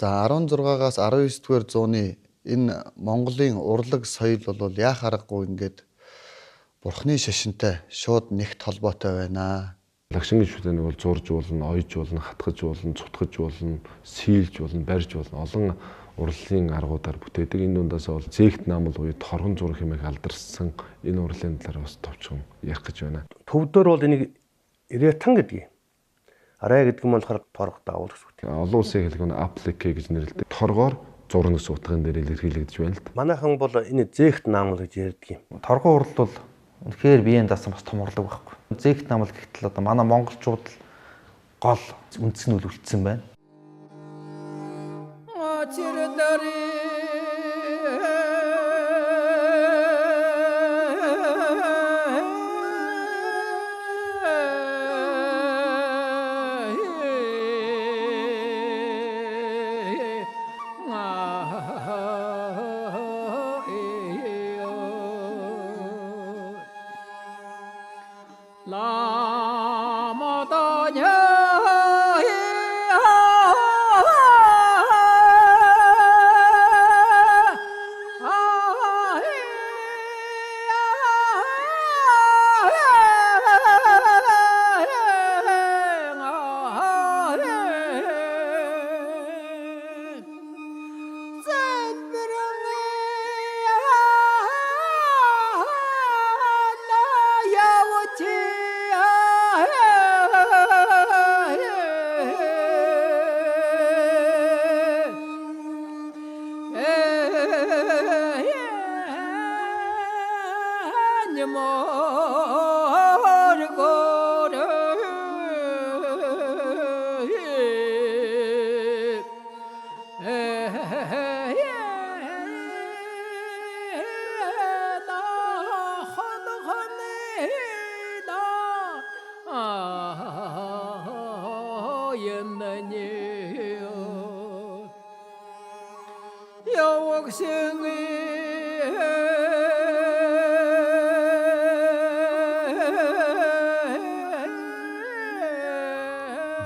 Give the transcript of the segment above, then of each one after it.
За 16-аас 19-р зууны энэ Монголын урлаг соёл бол яах аргагүй ингээд Бурхны шашинтай шууд нэгт холбоотой байна. Лагшингийн шүтэнийг бол зурж болно, ойж болно, хатгаж болно, цутгаж болно, сийлж болно, барьж болно. Олон урлагийн аргуудаар бүтээдэг. Энэ дундаас бол зээгт наамл буюу торгон зурх хэмээх алдарсан энэ урлагийн талаар бас товчхон ярих гэж байна. Төвдөр бол энийг Иретан гэдгийг. Арай гэдэг нь болохоор торгод давуул гэсэн үг. Олон улсын хэлэх нь апплике гэж нэрлэдэг. Торгоор зурна гэсэн утгын дээр илэрхийлэгдэж байна л да. Манайхан бол энэ зээгт наамл гэж ярьдаг юм. Торгон урал бол үнэхээр биеийн дасан бас том урлаг байхгүй. Зээгт наамл гэхтэл одоо манай монголчууд гол үндэс нь үлдсэн байна.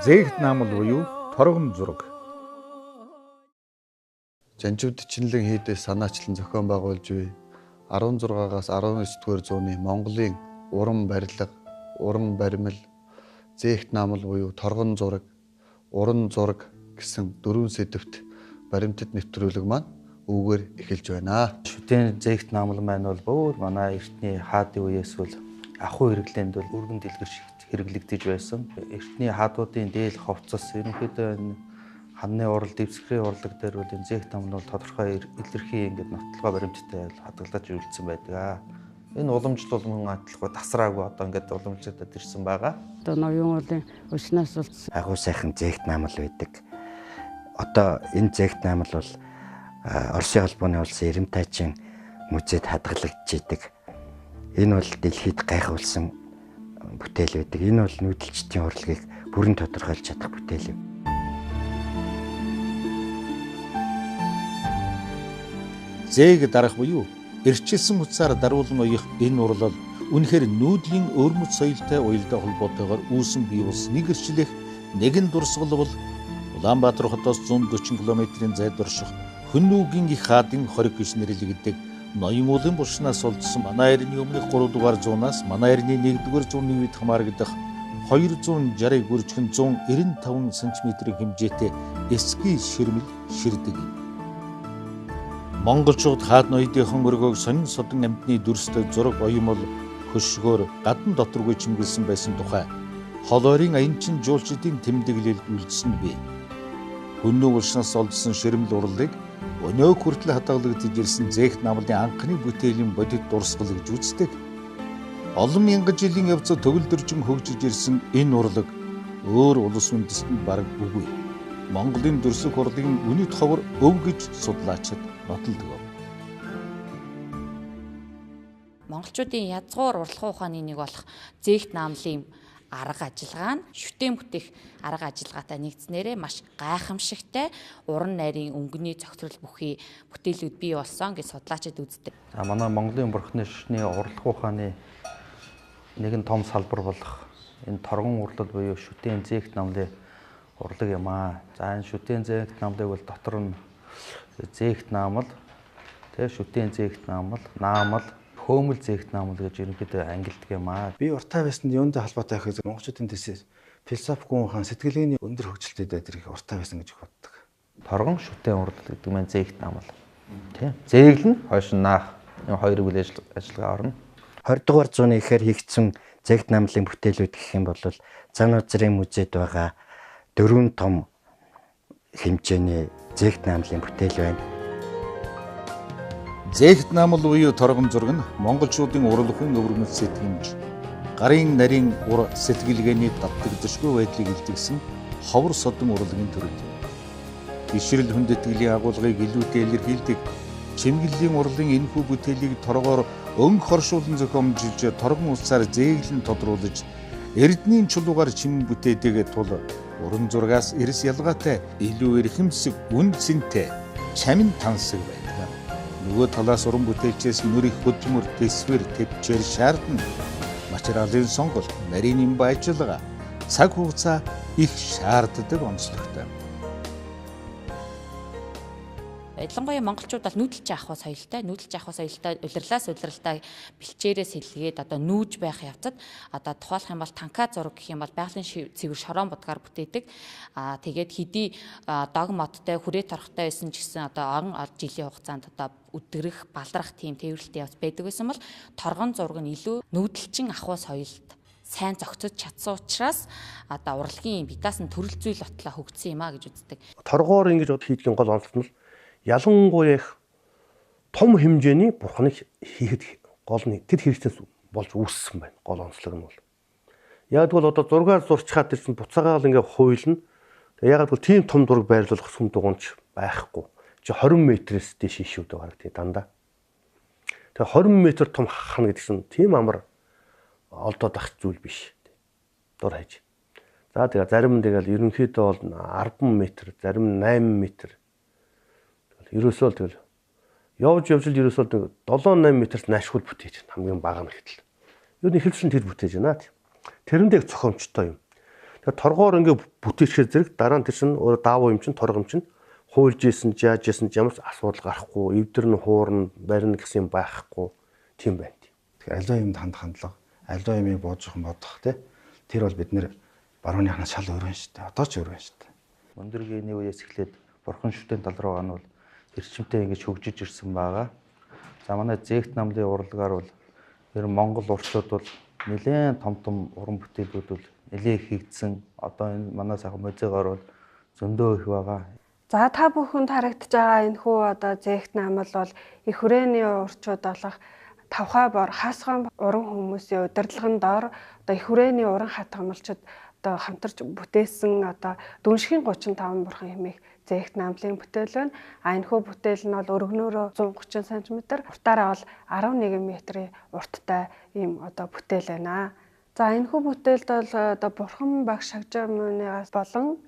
Зээгт наамл буюу торгон зураг. Жанживд Чинлэн хийдээс санаачлан зохион байгуулж буй 16-аас 19-р зууны Монголын уран барилга, уран баримл, зээгт наамл буюу торгон зураг, уран зураг гэсэн дөрвөн сэдвт баримтат нэвтрүүлэг маань үүгээр эхэлж байна. Шүтэн зээгт наамл маань бол бүр манай эртний хаадын үеэс бол ахуй хэрэглээнд бол өргөн дэлгэрч хэрэглэгдэж байсан. Эртний хаадуудын дээл ховцос ерөнхийдөө ханны урал, дэвсгэрийн урлаг дээр бол энэ зээгт наамл бол тодорхой илэрхий ингээд нотолгой баримттай хадгалж үйлдсэн байдаг. Энэ уламжлал мөн адилхан тасраагүй одоо ингээд уламжлагдаад ирсэн байгаа. Одоо ноён уулын өчнөөс бол агуу сайхан зээгт наамл байдаг. Одоо энэ зээгт наамл бол Оросын холбооны улсын Эрэмтайчин музейд хадгалагдж идэг. Энэ бол дэлхийд гайхуулсан бүтээл байдаг. Энэ бол нүүдэлчдийн урлагийг бүрэн тодорхойлж чадах бүтээл юм. Зээг дарах буюу эрчилсэн утсаар даруулан уях энэ урлал үнэхээр нүүдлийн өвөрмөц соёлтой уялдаа холбоотойгоор үүсэн бий ус нэг эрчлэх нэгэн дурсгал бол Улаанбаатар хотоос 140 км-ийн зайд орших Хүннүүгийн их хаадын хориг гэж нэрлэгддэг ноён уулын булшнаас олдсон манай эртний өмнөх 3 дугаар зуунаас манай эртний 1-р зууны үед хамаарагдах 260 бүржихэн 195 см хэмжээтэй эсгий ширмэл ширдэг юм. Монголчууд хаад ноёдынхон өргөөг сонин содон амьтны дүрстэй зураг оюмол хөшгөөр гадна доторгүй чимгэлсэн байсан тухай холойрын аянчин жуулчдын тэмдэглэлд үлдсэн бэ. Хүннүү булшнаас олдсон ширмэл урлыг өнөө хүртэл хадгалагдж ирсэн зээгт наамлын анхны бүтээлийн бодит дурсгал гэж үздэг. Олон мянган жилийн явцад төгөлдөржин хөгжиж ирсэн энэ урлаг өөр улс үндэстэнд бараг үгүй. Монголын дүрслэх урлагийн үнэт ховор өв гэж судлаачид нотолдог. Монголчуудын язгуур урлах ухааны нэг болох зээгт наамлын арга ажиллагаа нь шүтэн бүтээх арга ажиллагаатай нэгдснээрээ маш гайхамшигтай уран найрын өнгөний цогцрол бүхий бүтээлүүд бий болсон гэж судлаачид үздэг. За манай Монголын Бурхны шашны урлах ухааны нэгэн том салбар болох энэ торгон урлал буюу шүтэн зээгт наамлын урлаг юм аа. За энэ шүтэн зээгт наамлыг бол дотор нь зээгт наамал, тэгээ шүтэн зээгт наамал, хөөмөл зээгт наамал гэж ерөнхийдөө ангилдаг юм аа. Би уртаа байсанд юундаа холбоотой ахыг монголчуудын дэс философикун хаан сэтгэлгээний өндөр хөгжилтэй дээр их уртаа байсан гэж боддог. Торгон шүтэн урддаг гэдэг маань зээгт наамал. Тийм. Зээгл нь хойш нь наах. Энэ хоёрыг үл ажиллагаа орно. 20 дугаар зууны ихээр хийгдсэн зээгт наамлын бүтээлүүд гэх юм бол Зануузрын музейд байгаа 4 том хэмжээний зээгт наамлын бүтээл байна. Зээгт наамал буюу торгон зураг нь монголчуудын урлагын өвөрмөц сэтгэмж, гарын нарийн ур сэтгэлгээний давтагдшгүй байдлыг илтгэсэн ховор содон урлагийн төрөл. Ишрэл хүндэтгэлийн агуулгыг илүүтэй илэрхийлдэг чимэглэлийн урлын энэхүү бүтээлийг торгоор өнгө хоршуулан зохиомжилж торгон улсаар зээглэн тодруулж эрдэнийн чулуугаар чимэн бүтээдэг тул уран зурагаас эрс ялгаатай илүү эрхэмсэг үн цэнтэй чамин тансаг байдаг. Нөгөө талаас уран бүтээлчээс нүрих хөдөлмөр тэсвэр төвчээр шаардна. Материалын сонголт, нарийн баяжлага, цаг хугацаа их шаарддаг онцлогтой. Ялангуяа монголчууд бол нүүдэлж авах соёлтой, улирлаас улиралтай бэлчээрээс хэлгээд одоо нүүж байх явцад одоо тухайлах юм бол танка зураг гэх юм бол байгалийн цэвэр шорон будгаар бүтээдэг. Тэгээд хэдий дог модтой хүрээ торохтой байсан ч гэсэн одоо он жилийн хугацаанд одоо өдгөрөх, баларах тийм тээвэрлэлтэй явц байдаг байсан бол торгон зураг нь илүү нүүдэлчин ахуй соёлд сайн зохицож чадсан учраас одоо урлагийн бидаас нь төрөл зүйл ботлоо хөгжсөн юм а гэж үздэг. Торгоор ингэж хийдгийн гол онцлог нь ялангуяа их том хэмжээний бурхныг хийхэд гол нь тэр хэрэгцээс болж үүссэн байна. Гол онцлог нь бол. Яг бол одоо зургаар зурчхаад тэр чинь буцаагаал ингээ хуйлна. Яг бол тийм том зураг байрлуулах сүм дугуйч байхгүй. Чи 20 м-с дээш шивдэг гараг тий дандаа. Тэгээ 20 м том хахна гэдэг чинь тийм амар олдоод ах зүйл биш. Дур хайж. За тэгээ зарим нь тэгэл ерөнхийдөө бол 10 м, зарим 8 м. Ерөөсөө л тэгэл явж ерөөсөө 7-8 м-с наашгүй бүтээж хамгийн бага нь гэтэл. Юу нэг хэлсэн тэр бүтээж байна тийм. Тэрэндээ зохиомжтой юм. Тэгээ торгоор ингээ бүтээчээр зэрэг дараа нь тэр чинь өөр даавуу юм чинь торго юм чинь хуульж ийсэн ч яаж ийсэн ч ямар ч асуудал гарахгүй, эвдэр нь хуурна, барина гэсэн юм байхгүй тийм байна. Тэгэхээр аливаа юмд хандлага, аливаа юмыг бууж бодох тий. Тэр бол бид нэр барууныхнаас шал өөр байна шүү дээ. Одоо ч өөр байна шүү дээ. Өндөргийн үеэс эхлээд бурхан шүтэн тал руу гана бол эрчимтэй ингэж хөгжиж ирсэн байгаа. За манай зээгт наамлын урлагаар бол ер нь Монгол урчлууд бол нэлээд том уран бүтээлүүд бол нэлээд хийгдсэн. Одоо энэ манай сайхан музейгаар бол зөндөө их байгаа. За та бүхэнд харагдаж байгаа энэ хүү одоо зээгт наамал бол их хүрээний урчууд болох тавхай бор хаасхан уран хүмүүсийн удирдлагын доор одоо их хүрээний уран хатгамалчид одоо хамтарч бүтээсэн одоо дүншгийн 35 бурхан хэмээх зээгт наамлын бүтээл байна. Энэ хүү бүтээл нь бол өргөнөөрөө 130 см, уртаараа бол 11 м-ийн урттай ийм одоо бүтээл байна. За энэ хүү бүтээлд бол одоо бурхан багш шагжаамынаас болон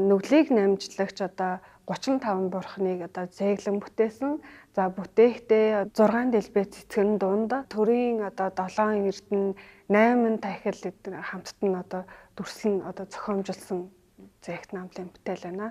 нүглийг намжлагч одоо 35 бурхныг одоо зээглэн бүтээсэн. За бүтээхдээ 6 дэлбээ цэцгэн дунд төрийн одоо 7 эрдэнэ 8 тахил хамтд нь одоо дүрслэн одоо зохиомжилсон зээгт наамлын бүтээл байна.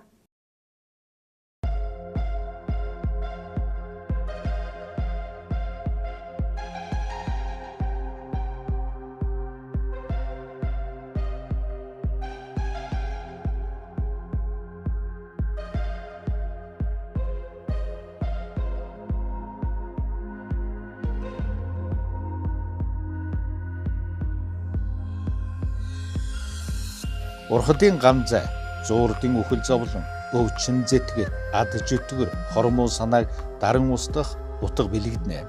Урхадын гамзай, зуурдын үхэл зовлон, өвчин зэтгэр, ад жөтгөр, хормоо санааг даран устгах утга бэлэгдэнэ.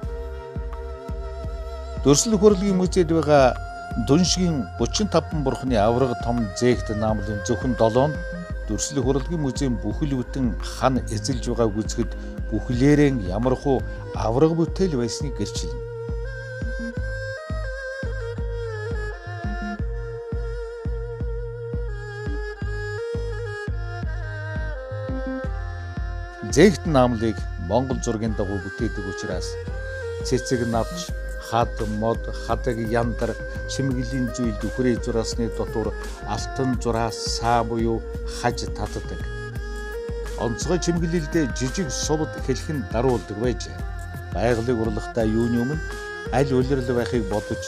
Дүрслэл хурлын музейд байгаа Дүншгийн 35 бурхны авраг том зээгт наамлын зөвхөн 7-нд Дүрслэл хурлын музейн бүхэл бүтэн хан эзэлж байгааг үзэхэд бүхлээрэн ямархуу авраг бүтээл байсныг гэрчилнэ. Зээгт наамлыг Монгол зургийн дагуу бүтээдэг учраас цэцэг навч, хад мод хадаг яндар чимэглэлийн зүйлд үхрээ зураасны дотор алтан зураас саа буюу хаж татдаг. Онцгой чимэглэлдээ жижиг сувд хэлхэн даруулдаг байж. Байгалыг урлагтаа юуны өмнө аль улирал байхыг бодож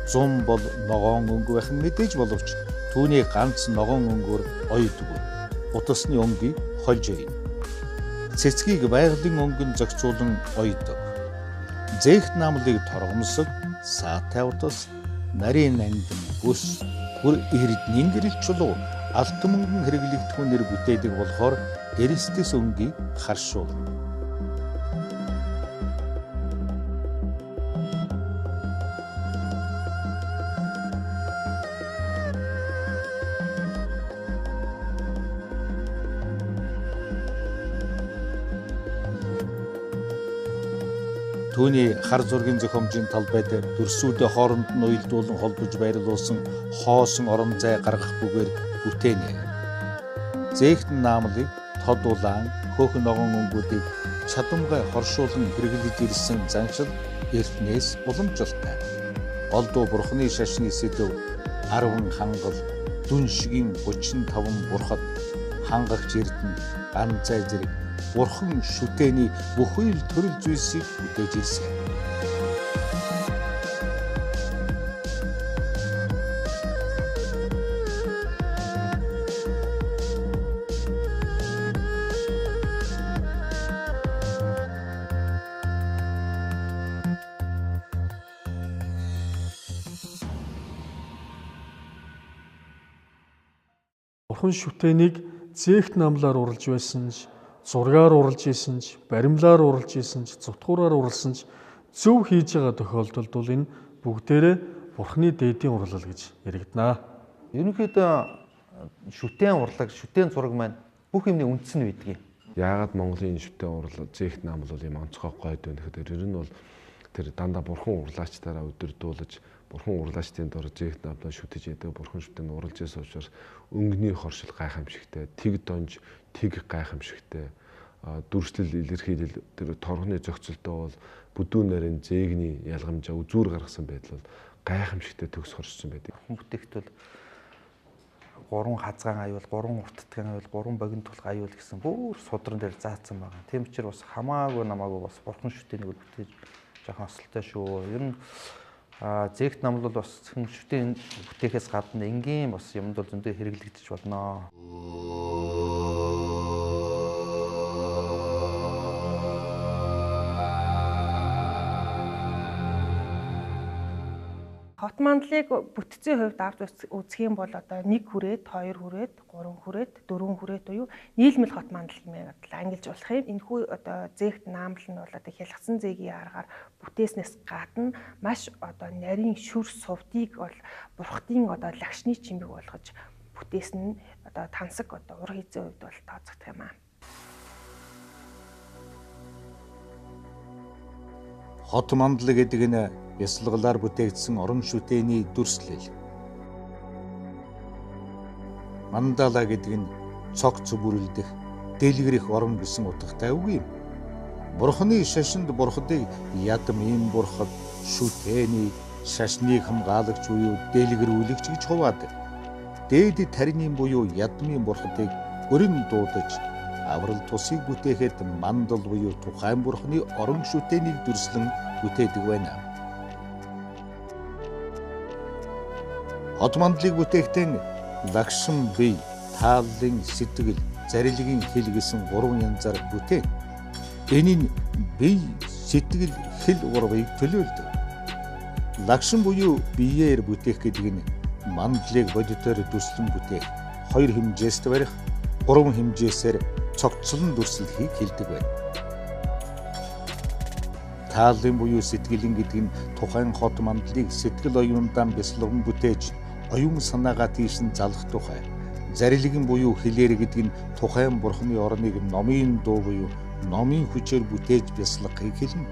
100 бол ногоон өнгө байх нь мэдээж боловч түүний ганц ногоон өнгөөр ойдгүй. Утасны өнгийг хольж ойно. Цэцгийг байгалийн өнгөнд зохицуулан ойдог. Зээгт наамлыг торгомсог, саатай утас, нарийн нандин бүс, бүр эрдний гэрэл чулуу алтан мөнгөн хэрэглэгдэхүүнээр бүтээдэг болохоор Эристис өнгийг харшуулна. Түүний хар зургийн зохиомжийн талбайд дүрсүүдээ хооронд нь уялдуулан холбож байрлуулсан хоосон орон зай гаргах бүгээр бүтээнэ. Зээгт наамлыг тод улаан хөөх ногоон өнгүүдийг чадамгай хоршуулан хэрэглэж ирсэн заншил эртнээс уламжлалтай. Олдуу бурхны шашны сэдв 10 хангал дүн шигийн 35 бурхад хангагч эрдэнэ ганцай зэрэг бурхан шүтээний бүхий л төрөл зүйлсийг бүтээж ирсэн. Бурхан шүтээнийг зээгт намлаар уралж байсан ч, зургаар уралж исэн ч, баримлаар уралж исэн ч, цутгуураар уралсан ч зөв хийж байгаа тохиолдолд бол энэ бүгдээрээ Бурханы дээдийн урлал гэж яригдана. Ерөнхийдөө шүтэн урлаг, шүтэн зураг маань бүх юмны үндэс нь байдаг юм. Яагаад Монголын шүтэн урлал, зээгт наамл бол юм онцгой гойд байна гэхээр ер нь бол тэр дандаа бурхан урлаачтаараа өдөрдүүлж бурхан урлаачтын дор зээгт наамлаа шүтэж яадаг бурхан шүтэн урлж ясаа учраас өнгөний хоршил гайхамшигтай, тэг донж тэг гайхамшигтай дүрслэл илэрхийлэл тэр торгоны зохицолтой бол бүдүүн нарийн зээгний ялгамжаа үзүүр гаргасан байдал бол гайхамшигтай төгс хоршсон байдаг. Бүтээгт бол 3 хазгаан аюул, 3 урттган аюул, 3 богино тулх аюул гэсэн бүр судран дээр заасан байгаа. Тийм учраас бас хамаагүй намаагүй бас бурхан шүтээнийг бүтээж жоохон осолтой шүү. Ер нь зээгт намл бол бас шүтэн бүтээхээс гадна энгийн бас юмд бол зөндөө хэрэглэгдэж болно. Хот мандлыг бүтцийн хувьд авч үзэх юм бол одоо 1 хүрээд, 2 хүрээд, 3 хүрээд, 4 хүрээд буюу нийлмэл хот мандал хэмээн ангилж болох юм. Энэхүү одоо зээгт наамл нь бол одоо хялгсан зээгийн аргаар бүтээснээс гадна маш одоо нарийн шүр сувдыг бол бурхтын одоо лагшны чимэг болгож бүтээсэн нь одоо тансаг одоо ур хийзээ хувьд бол тооцогдох юм аа. Хот мандал гэдэг нь бясалгалаар бүтээгдсэн орон шүтээний дүрслэл. Мандала гэдэг нь цогц бүрэлдэх, дэлгэрэх орон гэсэн утгатай үг юм. Бурханы шашинд бурхадыг ядам ийм бурхад шүтээний шашныг хамгаалагч буюу дэлгэрүүлэгч гэж хуваадаг. Дээд таринын буюу ядмын бурхадыг өрн дуудаж аврал тусыг бүтээхэд мандал буюу тухайн бурханы орон шүтээнийг дүрслэн бүтээдэг байна. Хот мандлыг бүтээхдээ лагшин бие, тааллын сэтгэл, зарилгийн хэл гэсэн 3 янзаар бүтээн. Энэ нь бие, сэтгэл, хэл гурвыг төлөөлдөг. Лагшин буюу биеэр бүтээх гэдэг нь мандлыг бодитоор дүрслэн бүтээх, 2 хэмжээст барих, 3 хэмжээсээр цогцлон дүрслэхийг хэлдэг байна. Тааллын буюу сэтгэлийн гэдэг нь тухайн хот мандлыг сэтгэл оюундаа бясалган бүтээж оюун санаагаа тийш нь залах тухай. Зарилгын буюу хэлээр гэдэг нь тухайн бурхны орныг номын дуу буюу номын хүчээр бүтээж бясалгахыг хэлнэ.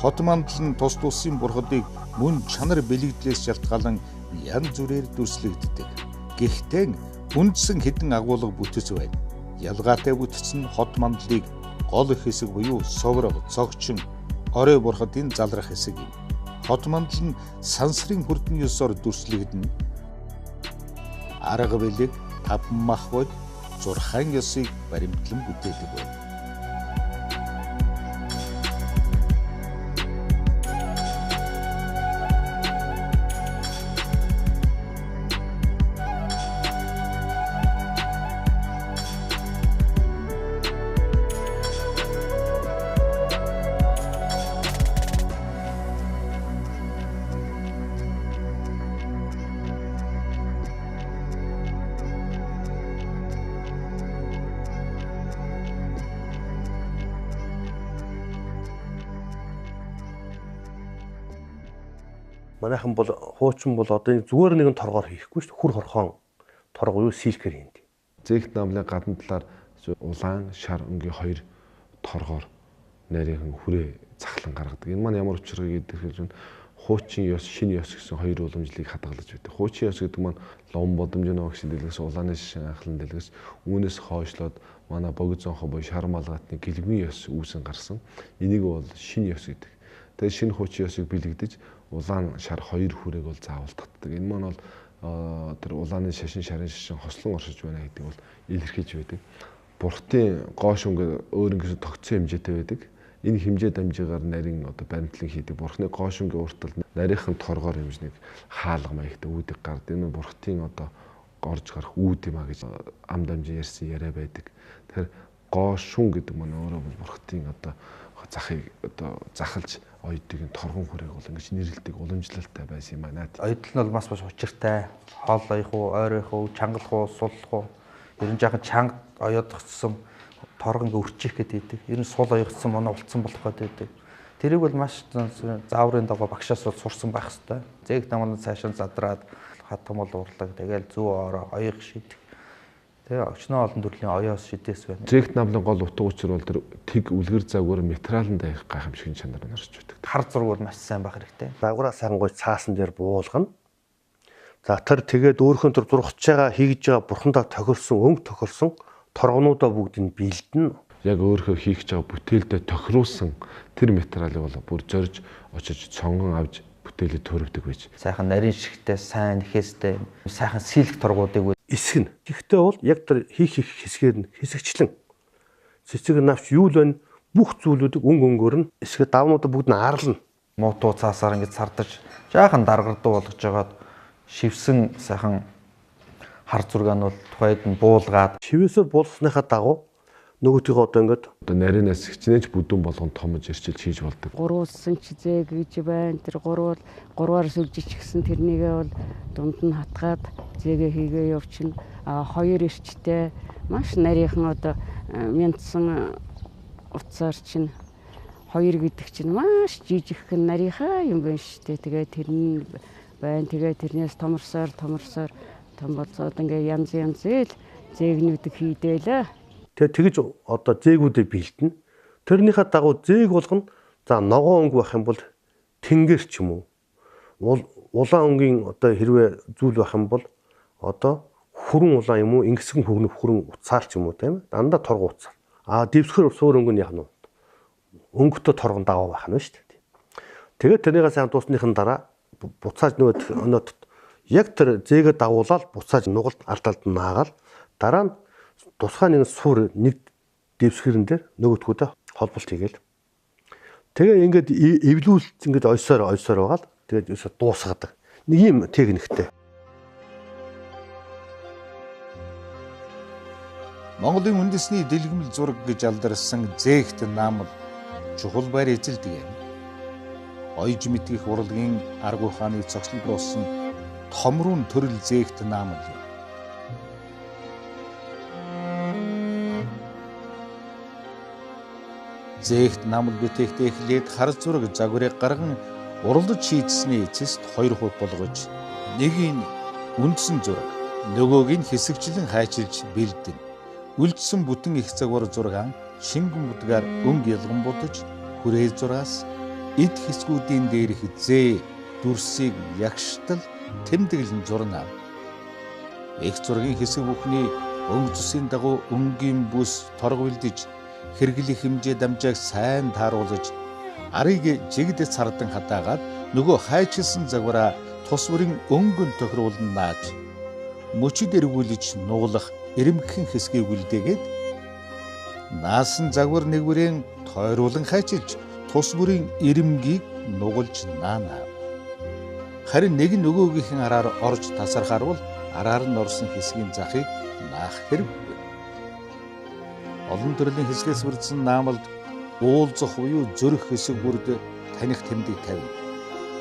Хот мандал нь тус тусын бурхадыг мөн чанар бэлэгдлээс шалтгаалan янз бүрээр дүрслэгддэг. Гэхдээ үндсэн хэдэн агуулга бүтэц байна. Ялгаатай бүтэц нь хот мандлыг гол хэсэг буюу соврог, цогчин, орой бурхадын залрах хэсэг юм. Хот мандал нь сансрын хүрдэн ёсоор дүрслэгдэн арга бэлэг, таван мах бод, зурхаан ёсыг баримтлан бүтээдэг байна. Манайхан бол хуучин бол одоо зүгээр нэгэн торгоор хийхгүй шүү дээ. Хүр хорхон торго юу силкээр хийдэг. Зээгт намлын гадна талаар улаан, шар өнгийн хоёр торгоор нарийнхан хүрээ цахлан гаргадаг. Энэ маань ямар учирыг илэрхийлж байна? Хуучин ёс, шинэ ёс гэсэн хоёр уламжлалыг хадгалж байдаг. Хуучин ёс гэдэг маань лом бодомжны огсын дэлгээс улааны шишин анхлан дэлгээс үүнээс хойшлоод манай богд зонхоо буюу шар малгайтны гэлбэн ёс үүсэн гарсан. Энийг бол шинэ ёс гэдэг. Тэгээд шинэ хуучин ёсыг бэлэгдэж улаан шар хоёр хүрээг бол заавал татдаг. Энэ маань бол тэр улааны шашин шарын шишин хослон оршиж байна гэдэг бол илэрхийлж байдаг. Бурхтын гоош өнгө өөр ингэсэн тогтсон хэмжээтэй байдаг. Энэ хэмжээ дамжаагаар нарийн одоо баримтлан хийдэг. Бурхны гоош өнгө уртал нарийнхан торгоор хэмжнийг хаалга маягтай үүдэг гард. Энэ бурхтын одоо орж гарах үүд юм а гэж ам дамжин ярьсан яриа байдаг. Тэгэхээр гоошун гэдэг маань өөрөө бол бурхтын одоо захыг одоо захалж ойдгийн торгон хүрээг бол ингэж нэрлэдэг уламжлалтай байсан юм байна. Ойдл нь бол маш учиртай. Хоол оёх уу, ойр оёх уу, чангалах уу, суллах уу. Ер нь жаахан чанга оёодгцсан торгон өрчих гэдэг. Ер нь сул оёгдсон манай улцсан болох гэдэг. Тэрийг бол маш зааврын дагуу багшаас бол сурсан байх хэвээр. Зээгт намын цаашаа задраад хатгамал урлаг тэгэл зүү ороо оёг шидэх. Тэгээ очноо олон төрлийн оёос шидэс байна. Зээгт намлын гол утга учир бол тэр тэг үлгэр загвар материаланд их гайхамшигын чанар нарч байдаг. Хар зургууд маш сайн байх хэрэгтэй. Загвараа сайхан гой цаасан дээр буулгана. За тэр тэгээд өөрхөн төр зурхаж байгаа хийж байгаа бурхандаа тохирсон, өнгө тохирсон торгонуудаа бүгдийг бэлдэнэ. Яг өөрхөө хийх гэж байгаа бүтээлдээ тохируулсан тэр материалыг бол бүр зорж очиж цонгон авч бүтээлээ төрөвдөг байж. Сайхан нарийн шигтэй, сайн нэхэстэй, сайхан сэлэг торгуудыг эсгэн. Гэхдээ бол яг тэр хийх хэсгээр нь хэсэгчлэн цэцэг навч юу л байна бүх зүйлүүдийг өнгөөр нь эсгээ давнуудаа бүгд нь арлна. Муутуу цаасаар ингэж сардаж жаахан даргардуу болгож жагаад шивсэн сайхан хар зургаанууд тухайд нь буулгаад шивээсээр буулсныхаа дагуу нөгөөтгөө одоо ингээд одоо нарийнаас хичнээн бүдүүн болгон томж ирчил хийж болдог. Гурвуулсан ч зээг гэж байна. Тэр гурваар сүлжиж гисэн тэрнийгээ бол дунд нь хатгаад зээгээ хийгээ явчихна. Хоёр ирчтэй маш нарийнхан одоо мянцсан утсаар чинь хоёр гэдэг чинь маш жижигхэн нарийнхаа юм байна шүү дээ. Тэгээ тэр нь байна. Тэгээ тэрнээс томорсоор том болцоод ингээ янз л зээгнүүдийг хийдээлээ. Тэгээ тэгж одоо зээгүүдийг бэлдэнэ. Тэрнийхээ дагуу зээг болгоно. За ногоон өнгө байх юм бол тэнгэр ч юм уу. Улаан өнгийн одоо хэрвээ зүйл байх юм бол одоо хүрэн улаан юм уу, ингэсгэн хүрэн уцаар ч юм уу тийм ээ. Дандаа торгон уцаар. Дэвсгэр суур өнгө нь яах нь өнгөтэй торгон дагуу байх нь шүү дээ. Тэгээд тэрнийхээ сайн дуусныхын дараа буцааж нөгөө өнөөд яг тэр зээгээ дагуулаад буцааж нугалд ардалд наагаал дараа нь тусгай нэг суур нэг дэвсгэрэн дээр нөгөөтгүүдээ холболт хийгээл. Тэгээ ингээд эвлүүлэлт ингээд ойсоор байгаад тэгээд ерөөсө дуусгадаг. Нэг юм техниктэй. Монголын үндэсний дэлгэмэл зураг гэж алдарсан зээгт наамал чухал байр эзэлдэг юм. Ойж мэдгэх урлагийн аргу хааны цогцлол болсон томрун төрөл зээгт наамал юм. Зээгт наамал бүтээхдээ эхлээд хар зураг загварыг гарган уралдаж шийдсэний эцэст хоёр хувь болгож нэгийг үндсэн зураг нөгөөг нь хэсэгчлэн хайчилж бэлдэн. Үлдсэн бүтэн их загвар зургаан шингэн бүдгээр өнгө ялган будаж хүрээ зураас эд хэсгүүдийн дээрх зээ дүрсийг ягштал тэмдэглэн зурна. Их зургийн хэсэг бүхний өнгө зүсийн дагуу өнгийн бүс торгвилдэж хэрэглэх хэмжээ дамжааг сайн тааруулж арыг жигдэд сардан хатаагаад нөгөө хайчилсан загвараа тус бүрийн өнгөн тохируулн нааж мөчөд эргүүлж нуглах эрэмхэн хэсгийг үлдээгээд наасан загвар нэгвэрэн тойруулан хайчилж тус бүрийн эрэмгийг нугалж наана. Харин нэг нөгөөгийнхэн араар орж тасархаар бол араар нь орсон хэсгийн захыг наах хэрэггүй. Олон төрлийн хэсгээс бүрдсэн наамалд уулзах буюу зөрөх хэсэг бүрд таних тэмдэг тавина.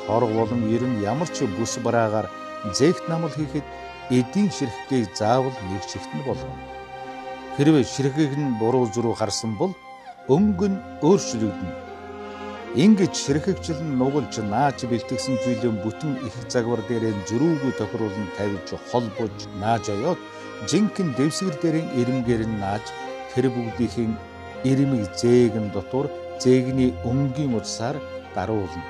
Торг болон ер нь ямар ч бүс бараагаар зээгт наамал хийхэд эдийн ширхгийг заавал нэг чигт нь болгоно. Хэрвээ ширхгийг нь буруу зүрүү харсан бол өнгө нь өөрчлөгдөнө. Ингэж ширхэгчл нь нугалж нааж бэлтгэсэн зүйлээ бүтэн их загвар дээрээ зөрүүгүй тохируулан тавьж холбож нааж оёод жинхэнэ дэвсгэр дээрээ эрэмгээр нь нааж тэр бүгдийн эрэмийг зээгэн дотор зээгний өнгийн утсаар даруулна.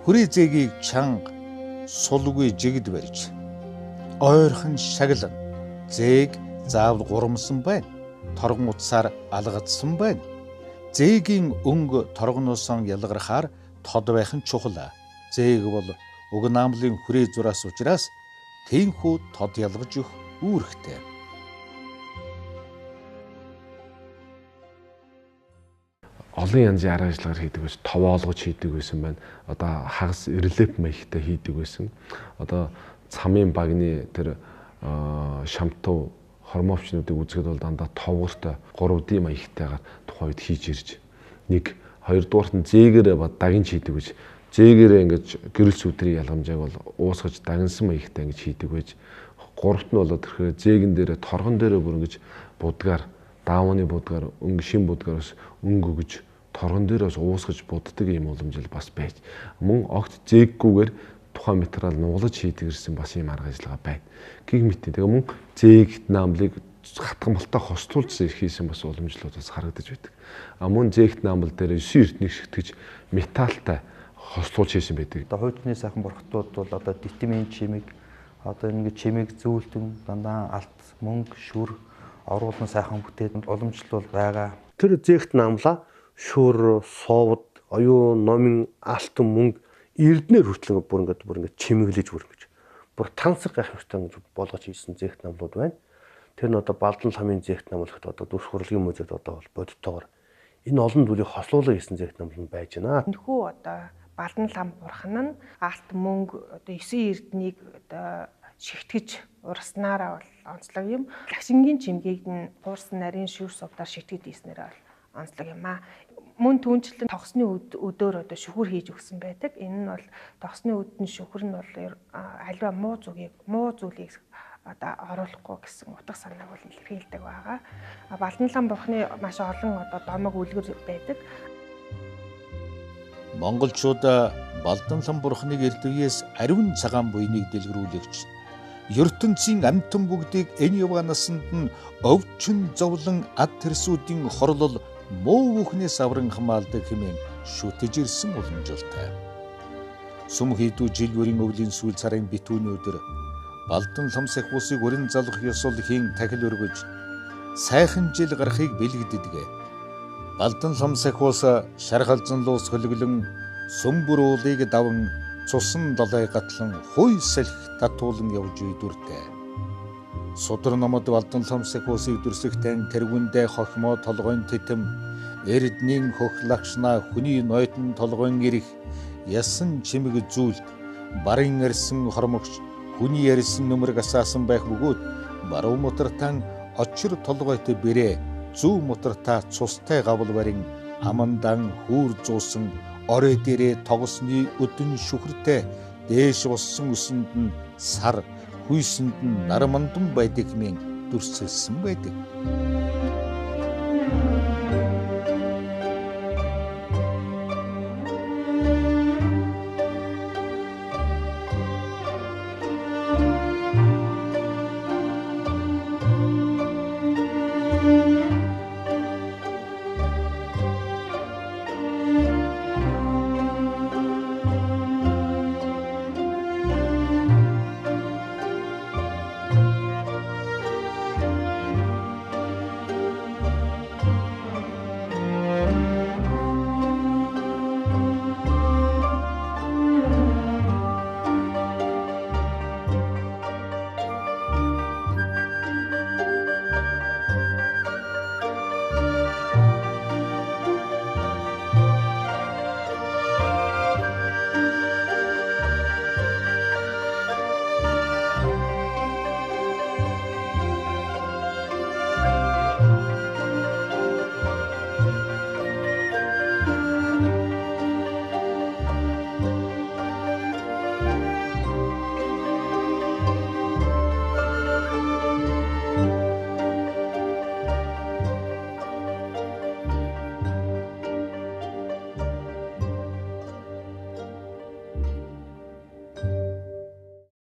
Хүрээ зээгийг чанга сулгүй жигд барьж ойрхон шаглан зээг заавал гурамсан байна. Торгон утсаар алгадсан байна. Зээгийн өнгө торгоноос ялгархаар тод байх нь чухал. Зээг бол уг наамлын хүрээ зураас учраас тиймхүү тод ялгаж өгөх үүрэгтэй. Олон янзын арга ажиллагаар хийдэг байсан, товоолгож хийдэг байсан байна. Одоо хагас релеф маягтай хийдэг байсан. Одоо цамын багны тэр шамтуу хормовчнуудыг үзэхэд бол дандаа товгортой 3D маягтайгаар тухайн үед хийж ирж нэг хоёрдугаарт нь зээгээр дагинж хийдэг гэж зээгээрээ ингэж гэрэл сүтрийн ялгамжааг бол уусгаж дагнсан маягтай ингэж хийдэг байж гуравт нь болоод тэрхээр зээгэн дээрээ торгон дээрээ бүр ингэж будгаар даавны будгаар өнгө шин будгаараас өнгө өгж торгон дээрээс уусгаж буддаг юм уламжил бас байж мөн огт зээггүйгээр тухайн материал нуглаж хийдэг гэсэн бас юм арга ажиллагаа байна. Гэх мэт. Тэгээ мөн зээгт наамлыг хатгамалтай хослуулж хийсэн бас уламжлууд бас харагдаж байдаг. Мөн зээгт наамл дээр 9 эртнийг шигтгэж металлтай хослуулж хийсэн байдаг. Одоо хуучны сайхан бурхдууд бол одоо дитамин чимэг одоо ингэ чимэг зүүлтэн дандаа алт мөнгө шүр оруулан сайхан бүтээд уламжлал бол байгаа. Тэр зээгт наамлаа шүр совд оюун номын алтан мөнгө эрдэнэр хүртэл бүр ингэ чимэглэж бүр тансаг гайхамшигтай гэж болгож хийсэн зээгт наамлууд байна. Тэр нь одоо Балдан ламын зээгт наамл гэхэд одоо дүрс хурлын музейд одоо бол бодиттойгоор энэ олон зүйлийг хослуулаа хийсэн зээгт наамл нь байж байна. Энэхүү одоо Балдан лам бурхан нь алт мөнгө одоо 9 эрднийг одоо шигтгэж урснараа бол онцлог юм. Лагшингийн чимгийг нь хуурсан нарийн шүр сувдаар шигтгэж ийснээр бол онцлог юм аа. Мөн түүнчлэн тогсны өдөр одоо шүхүр хийж өгсөн байдаг. Энэ нь бол тогсны өдний шүхүр нь бол аливаа муу зүйлийг одоо оруулахгүй гэсэн утга санааг бол илэрхийлдэг байгаа. Балдан лам бурхны маш олон одоо домог үлгэр байдаг. Монголчууд Балдан лам бурхныг эрт үеэс ариун цагаан буйныг дэлгэрүүлэгч ертөнцийн амьтан бүгдийг энэ яваа насанд нь өвчин зовлон ад тэрсүүдийн хорлол муу бүхнээс авран хамаалдаг хэмээн шүтэж ирсэн уламжлалтай. Сүм хийдүү жил бүрийн өвлийн сүүл сарын битүүний өдөр Балдан лам сахиусыг өрн залгах ёсол хийн тахил өргөж сайхан жил гарахыг бэлгэдэг. Балдан лам сахиус шаргалзан луус хөлөглөн сүмбүр уулыг даван цусан далай гатлан хуй салхи татуулан явж үйдүртэй. Судар номод Балдан лам сахиусыг дүрсэгтэн тэргүндээ хохимо толгойн тэтэм эрднийн хохлагшна хүний нойтон толгойн ирэх ясан чимэг зүйлт барын ирсэн хормогч хүний ярьсан нөмрөг асаасан байх бөгөөд баруун мотортан очир толгойтой бэрээ зүү мотортаа цустай гавл барин амандан хүүр зуусан орой дээрээ тогсны өдөн шүхртэй дээш уссан өсөнд нь сар хүйсэнд нь нарамандан байдаг хэмээн дүрсэлсэн байдаг.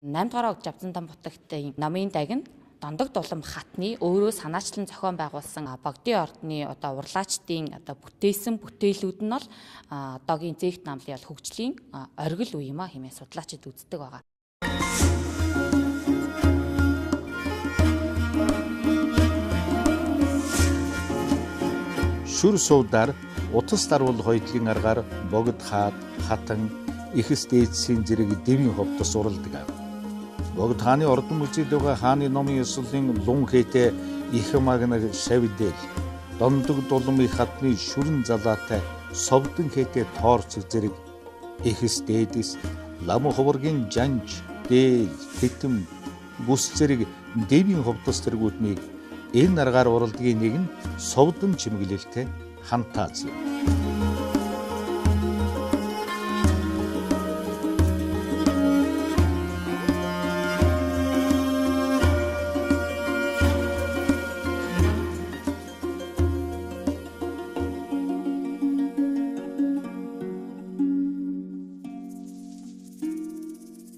8 дугаар Жавзантан Бутагтын номын дагна Дондог дулам хатны өөрөө санаачлан зохион байгуулсан Богдын ордны одоо урлаачдын одоо бүтээсэн бүтээлүүд нь бол одоогийн зээгт намлын хөгжлийн оргил үе юм а хэмээн судлаачид үздэг байгаа. Шүр сувдаар утас дарвал хоёдлын аргаар богд хаад, хатан, ихэс дээдсийн зэрэг дэвийн ховдос уралдаг. Богд хааны ордон музейд байгаа хааны номын ёслолын лун хээтэй их магнаг шавидэл, Дондог дулмын хатны шүрэн залаатай совдон хээтэй тоорц зэрэг ихэс дээдэс, лам хуваргийн жанж, дээл, тэтэм, бүс зэрэг дэвийн ховдос тэргүүднийг энэ аргаар уралдгийн нэг нь совдон чимэглэлтэй хантаац юм.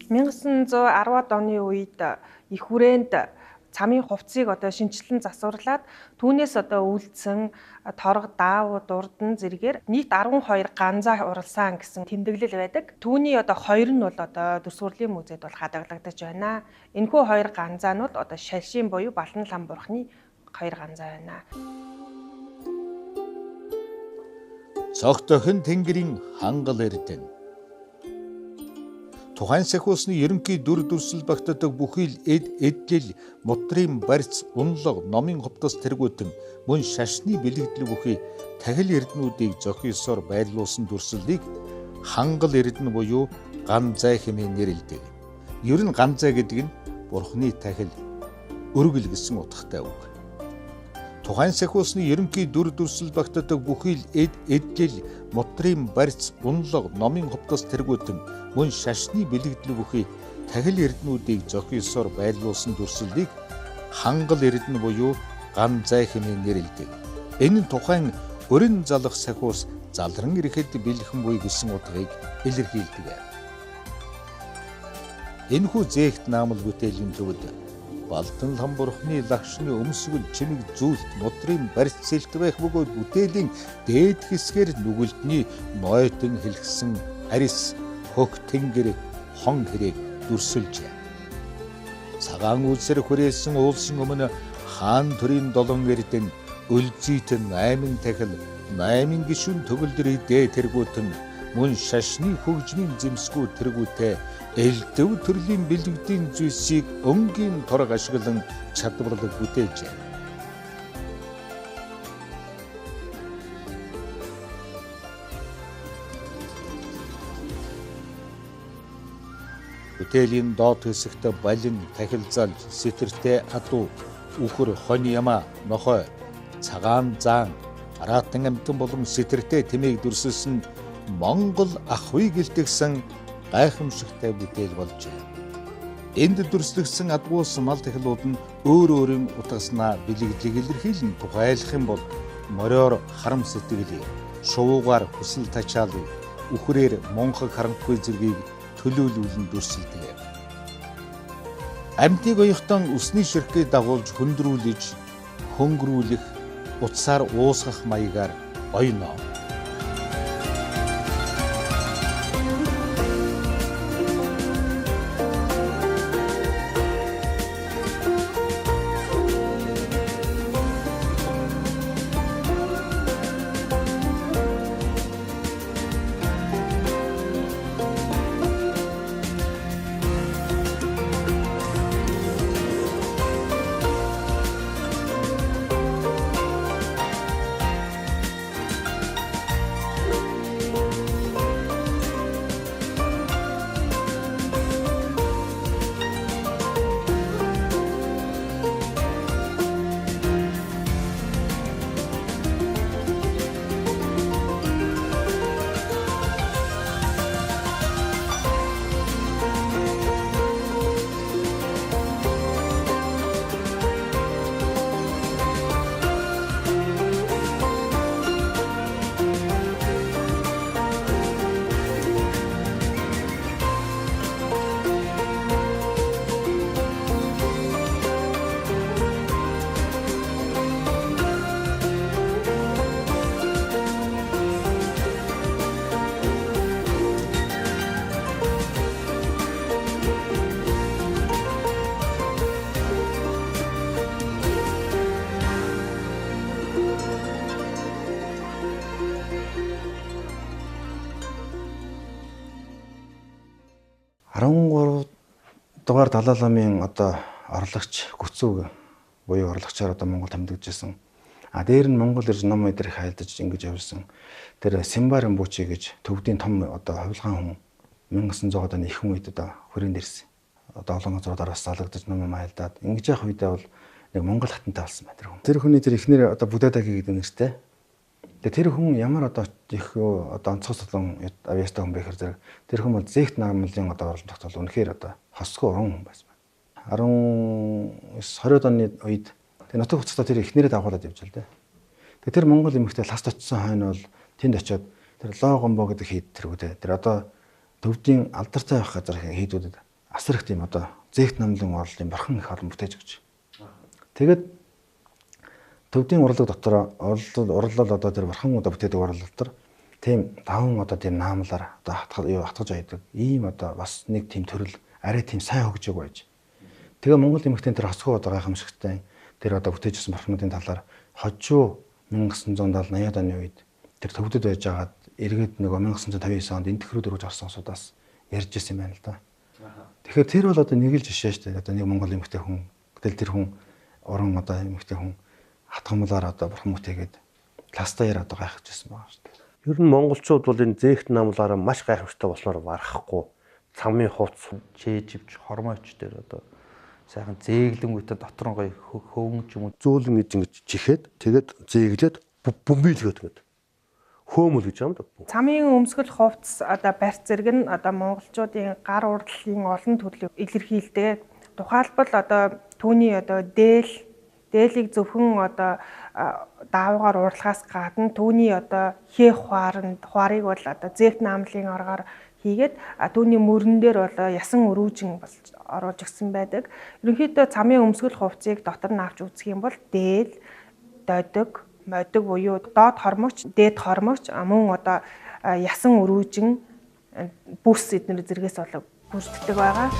(1910-ад оны үед их хүрээнд цамын хувцсыг одоо шинжилэн засварлаад түүнээс одоо үлдсэн торго, даавууд, урдан зэргээр нийт 12 ганзаа уралсан гэсэн тэмдэглэл байдаг. Түүний одоо 2 нь бол одоо Дүрс урлагийн музейд бол хадгалагдаж байна. Энэхүү 2 ганзаанууд одоо шалшийн буюу Балдан лам бурхны 2 ганзаа байна. Цогтойхон тэнгэрийн хангал эрдэнэ. Тухайн сахиусны ерөнхий дүр дүрсэл багтдаг бүхий л эдлэл, мутрын барьц, унлог, номын ховдос тэргүүтэн мөн шашны бэлэгдэл бүхий тахил эрдэнүүдийг зохиосоор байрлуулсан дүрслэлийг хангал эрдэнэ буюу ганзай хэмээн нэрлэдэг. Ер нь ганзай гэдэг нь бурхны тахил, өргөл гэсэн утгатай үг. Тухайн сахиусны ерөнхий дүр дүрсэл багтдаг бүхий л эдлэл, мутрын барьц, унлог, номын ховдос тэргүүтэн мөн шашны бэлэгдэл бүхий тахил эрдэнүүдийг зохиосоор байрлуулсан дүрслэлийг хангал эрдэнэ буюу ганзай хэмээн нэрлэдэг. Энэ нь тухайн өрн залах сахиус залран ирэхэд бэлхэн буй гэсэн утгыг илэрхийлдэг. Энэхүү зээгт наамал бүтээлийн төвд Балдан лам бурхны лагшны өмсгөл чимэг зүйлт мудрын барьцэлт байх бөгөөд бүтээлийн дээд хэсгээр нүгэлтний нойтон хэлгсэн арис, хөх тэнгэр, хон хэрээг дүрсэлжээ. Цагаан үлсэр хүрээсэн уулсын өмнө хаан төрийн 7 эрдэнэ өлзийтэн 8 тахил, 8 гишүүн төгөлдөр идэ тэргүүтэн мөн шашны хөгжмийн зэмсгүү тэргүүтэй элдэв төрлийн бэлэгдийн зүйлсийг өнгийн торог ашиглан чадварлаг бүтээжээ. Бүтээлийн доод хэсэгт балин, тахилзал, сэтэртэй адуу, үхэр, хонь ямаа, нохой, цагаан заан, араатан амтан болон сэтэртэй тэмээг дүрсэлсэн Монгол ахуй гэлтгсэн гайхамшигтай бүтээл болжээ. Энд дүрслэгсэн адгуус мал тахилууд нь өөр өөрийн утгаснаа бэлэгдлийг илэрхийлэн тухайлах юм бол мориор харам сэтгэлийг, шувуугаар хүсэл тачаалыг, үхрээр монхог харанхуй зэргийг төлөөлүүлэн дүрсэлдэг. Амьтныг оёхтон усны ширхгээ дагуулж хөндрүүлж, хөнгөрүүлэх, утсаар уусгах маягаар ойно. 13 дугаар Далай ламын одоо орлогч Гүцүү буюу орлогчоор одоо Монгол тэмдэглэжсэн. Дээр нь Монгол ирж ном өдрийг хайлдаж ингэж явсан. Тэр Симбар Мбучи гэж төвдийн том одоо хувилгаан хүн 1900-аад оны их үед одоо хүрээнд ирсэн. Одоо олон газрууд араас залгадаж ном хайлдаад ингэж явах үедээ бол нэг Монгол хатантай болсон байна тэр хүн. Тэр хүний тэр ихнэр одоо Будадаги гэдэг нэртэй. Тэгээ тэр хүн ямар одоо их одоо онцгой солон авьяастай хүн бэхэр зэрэг тэр хүн бол Зэгт наамлын одоо орлон тогтвол үнэхээр одоо хосгүй уран хүн байсан байна. 19-20 оны үед тэр нутаг хуцастаа тэр ихнэрээ дагуулад явж л дээ. Тэгээ тэр Монгол эмэгтэй ласт очсон хойно бол тэнд очиод тэр Логомбо гэдэг хийд тэргүүдээ тэр одоо төвдийн алдартай байх газар хийдүүдэд асар их тийм одоо Зэгт наамлын орлын бурхан их олон бүтээж өгч. Тэгээд төвдийн урлаг дотор урлал одоо тэр бурхан одоо бүтээдэг урлал дотор тийм даван одоо тийм наамлаар одоо хатгаж байдаг. Ийм одоо бас нэг тийм төрөл арай тийм сайн хөгжөөг байж. Тэгээ Монгол эмэгтэй тэр хосгоо одоо гайхамшигтай тэр одоо бүтээжсэн бурхнуудын талаар хожуу 1970-80-аад оны үед тэр төвдөд байж байгаад эргээд нэг 1959 онд энтэх рүү дөрөж орсон асуудаас ярьж ирсэн юм байна л да. Тэгэхээр тэр бол одоо нэг л жишээ шүү дээ. Одоо нэг Монгол эмэгтэй хүн гэтэл тэр хүн уран одоо эмэгтэй хүн хатгамлаар одоо бурхан бүтээгээд ластаяар одоо гайхаж ирсэн байгаа шүү дээ. Ер нь монголчууд бол энэ Зэгт наамлаараа маш гайхамшигтай болсноор барахгүй цамын хувцс чэживч хормойч дээр одоо сайхан зээглэнгүүтээ дотор нь гоё хөвөн ч юм уу зөөлөн гэж чихээд тэгээд зээглээд бөмбөөлгөөд ингээд хөөмөл гэж юм да. Цамын өмсгөл хувцс одоо барьц зэрэг нь одоо монголчуудын гар урдлын олон төрлийг илэрхийлдэг. Тухайлбал одоо түүний одоо дээлийг зөвхөн одоо даавгаар урлагаас гадна түүний одоо хээх хуарыг бол одоо Зэгт наамлын аргаар хийгээд түүний мөрөн дээр бол ясан өрүүжин болж оруулж өгсөн байдаг. Ерөнхийдөө цамын өмсгөл хувцсыг дотор нь авч үзэх юм бол дээл, додог, модог буюу доод хормогч, дээд хормогч мөн одоо ясан өрүүжин бүс эднэр зэргээс бол бүрддэг байгаа.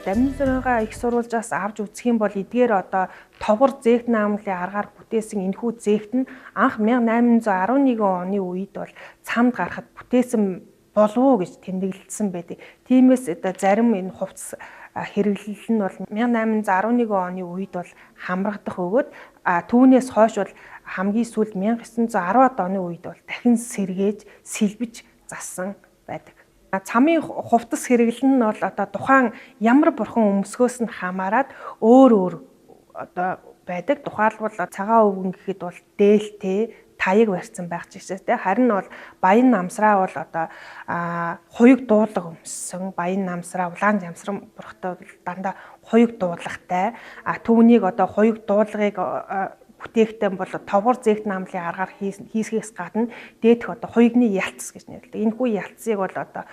Дамжинсараа их сурвалжаас авч үзэх юм бол эдгээр одоо товгор Зэгт наамлын аргаар бүтээсэн энэхүү зэгт нь анх 1811 оны үед бол цамд гарахад бүтээсэн болов уу гэж тэмдэглэсэн байдаг. Тиймээс одоо зарим энэ хувцс хэрэглэл нь бол 1811 оны үед бол хамрагдах өгөөд түүнээс хойш бол хамгийн сүүлд 1910-ад оны үед бол дахин сэргээж сэлбэж зассан байдаг. Цамын хувцас хэрэглэн нь бол одоо тухайн ямар бурхан өмсгөөс нь хамаарат өөр одоо байдаг. Тухайлбал цагаан өвгөн гэхэд бол дээлтэй таяг барьсан байх жишээтэй. Харин бол баян намсраа бол одоо хуйг дуулаг өмссөн. Баян намсраа улаан замсран бурхтай дандаа хуйг дуулахтай. Түүнийг одоо хуйг дуулгыг бүтээхтэй бол товгор Зэгт наамлын аргаар хийсгээс гадна дээдх одоо хуйгны ялц гэж нэрлэдэг. Энэ хүү ялцыг бол одоо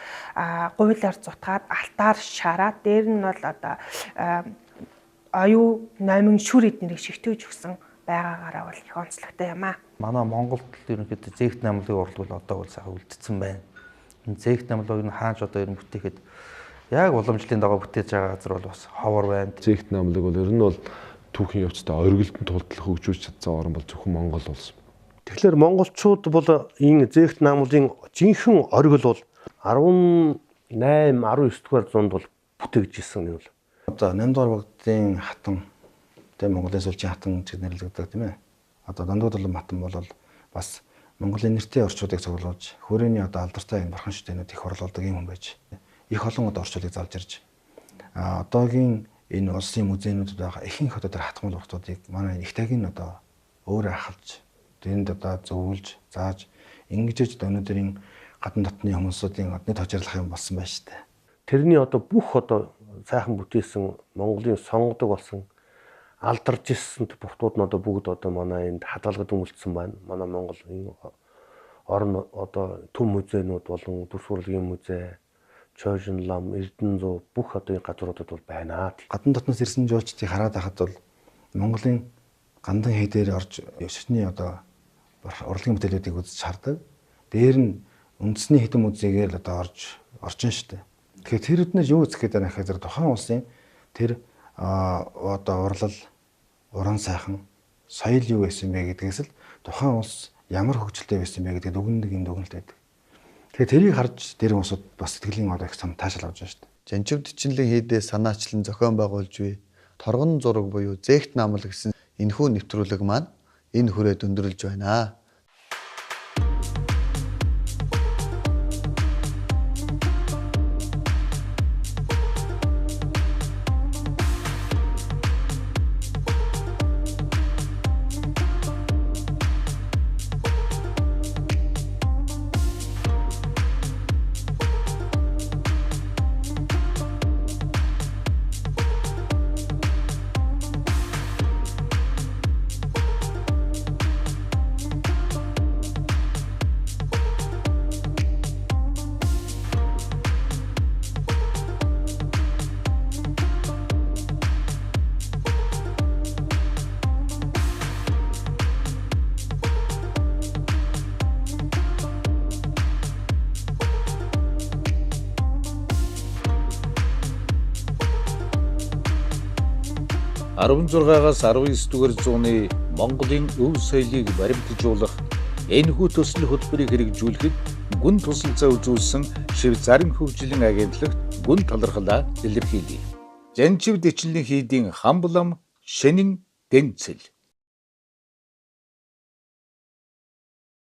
гуйлаар зутгаад алтаар шараад дээр нь бол одоо оюу номин шүр эднэрийг шигтгэж өгсөн байгаагаараа бол их онцлогтой юм аа. Манай Монголд ерөнхийдөө Зэгт наамлын уралд бол одоо бол сайхан үлдсэн байна. Энэ Зэгт наамлыг нь хааж одоо ер нь бүтээхэд яг уламжлалын дагуу бүтээж байгаа газар бол бас ховор байна. Зэгт наамлыг бол ер нь бол түүхийн явцдаа оргилтон тултлах хөгжүүлж чадсан орн бол зөвхөн Монгол улс. Тэгэхээр монголчууд бол энэ Зэгт наамлын жинхэнэ оргил бол 18 19 дугаар зуунд бол бүтээгдсэн юм бол. Одоо 8 дугаар бүгдийн хатан тэгээ Монголын сүлжээ хатан гэж нэрлэгддэг тийм ээ. Одоо Дандууд улам хатан бол бас Монголын нэртэй орчуудыг цуглуулж хүрээний одоо алдартай энэ бурхан шүтэнүүд их орлуулдаг юм хүн байж. Их олон одоо орчуудыг залж ирж. Одоогийн энэ улсын музейнуудад байгаа ихэнх одоо тэр хатгамал уртуудыг манай их тагийн одоо өөрөө ахалж тэнд одоо зөвлөж зааж ингэж өнөөдрийн гадна дотны хүмүүсийн одны тожирлах юм болсон байна шүү дээ. Тэрний одоо бүх одоо сайхан бүтээсэн Монголын сонгодог болсон алдарж ирсэн буртууд нь одоо бүгд одоо манай энд хадгалгад өмөлдсөн байна. Манай Монголын орн одоо төв музейнууд болон дүрс урлагийн музей Чойжин лам Эрдэнэ бүх одоо энэ газруудад бол байна. Гадна дотноос ирсэн жуулчдыг хараад байхад бол Монголын гандан хий дээр орж шашны одоо урлагийн бүтээлүүдийг үзэж хардаг. Дээр нь үндэсний хэдэн музейгээр одоо орж штэ. Тэгэхээр тэр эднэр юу үзэх гээд байна гэхээр тухайн улсын тэр одоо урлал, уран сайхан, соёл юу байсан бэ гэдгээс л тухайн улс ямар хөгжилтэй байсан бэ гэдэг дүгнэлт юм дүгнэлт байдаг. Тэгэхээр тэрийг харж тэр улсууд бас сэтгэлийн одоо их сан таашаал авч байгаа шүү дээ. Жанчив Дичнэлэн хийдээ санаачлан зохион байгуулж буй торгон зураг буюу зээгт наамал гэсэн энэхүү нэвтрүүлэг маань энэ хүрээд өндөрлөж байна. (16-аас 19-р зууны Монголын өв соёлыг баримтжуулах энэхүү төсөл хөтөлбөрийг хэрэгжүүлэхэд гүн тусалцаа үзүүлсэн Швейцарын хөгжлийн агентлагт гүн талархлаа илэрхийлье. Жанчив Дичнэлэн хийдийн Хамблам Шэнин Гэнцэл